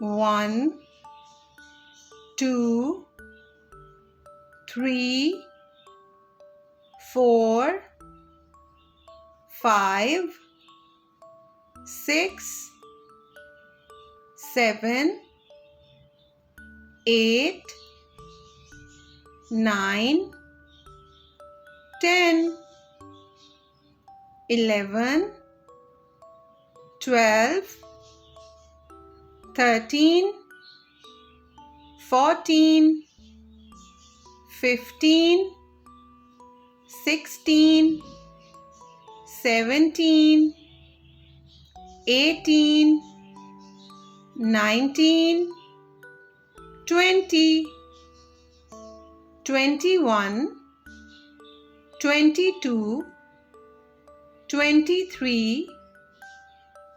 1, 2, 3, 4, 5, 6, 7, 8, 9, 10, 11, 12, 13, 14, 15, 16, 17, 18, 19, 20, 21, 22, 23,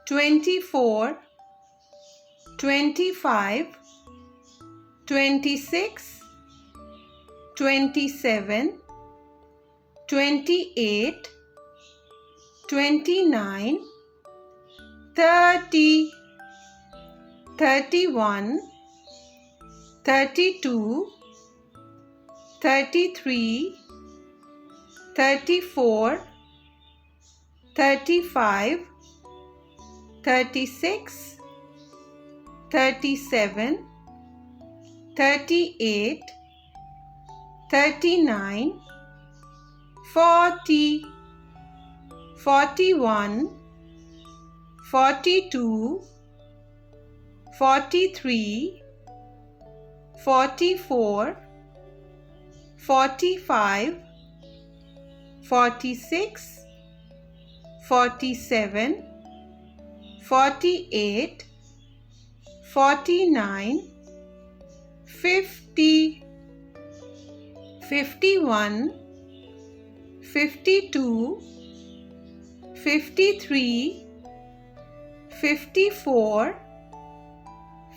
24, 25, 26, 27, 28, 29, 30, 31, 32, 33, 34, 35, 36, 37, 38, 39, 40, 41, 42, 43, 44, 45, 46, 47, 48, 49, 50, 51, 52, 53, 54,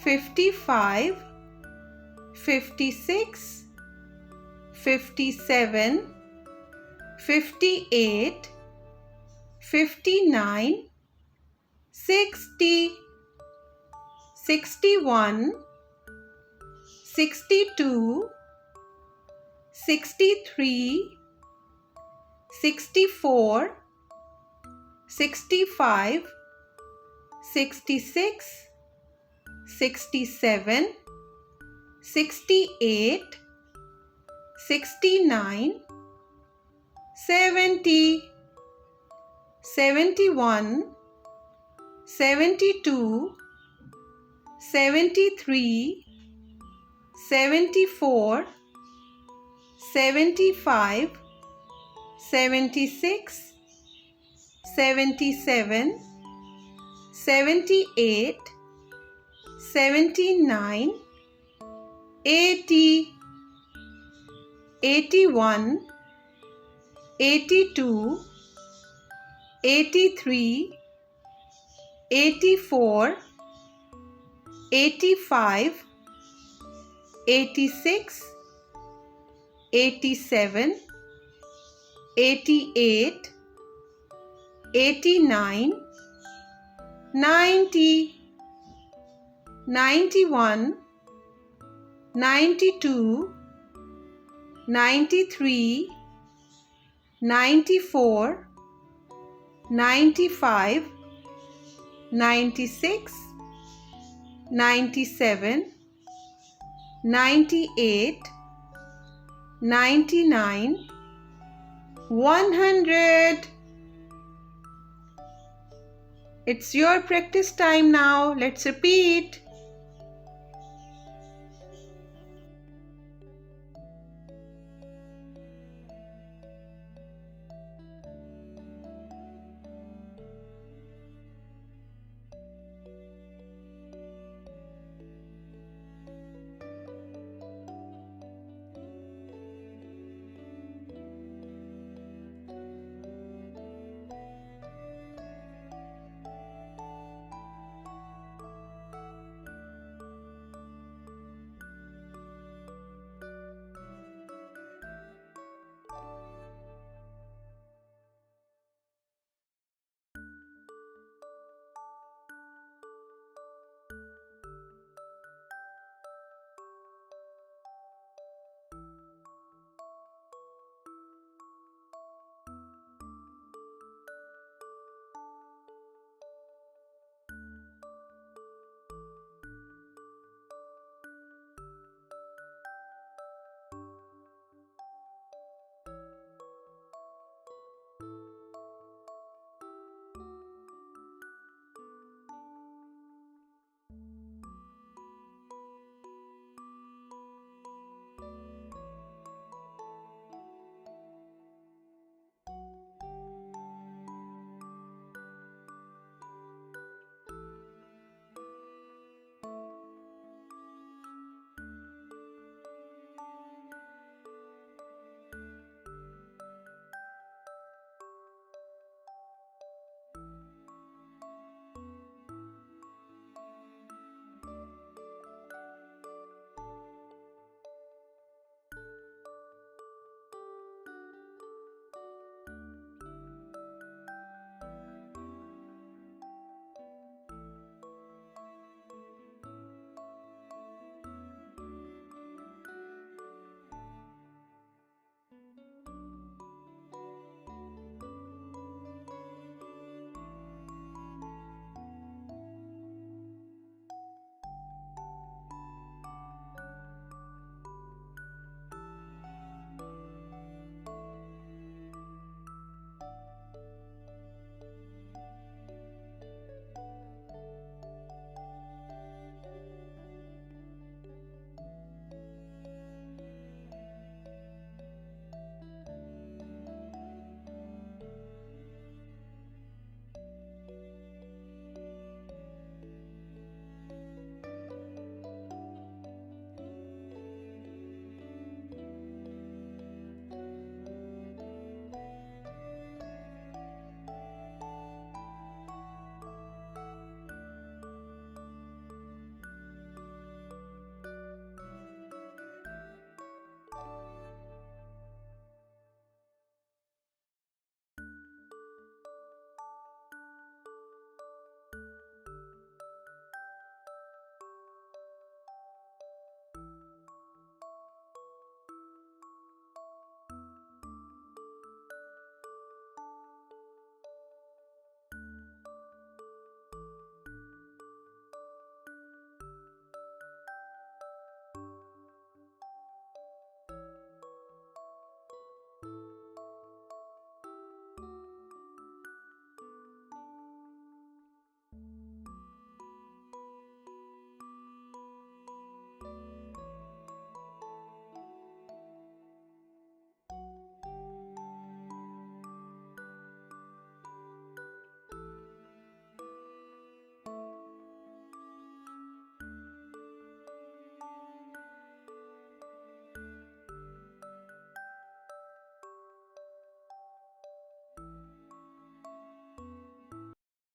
55, 56, 57, 58, 59, 60, 61, 62, 63, 64, 65, 66, 67, 68, 69, 70, 71, 72, 73, 74, 75, 76, 77, 78, 79, 80, 81, 82, 83, 84, 85, 86, 87, 88, 89, 90, 91, 92, 93, 94, 95, 96, 97, 98, 99, 100. It's your practice time now. Let's repeat.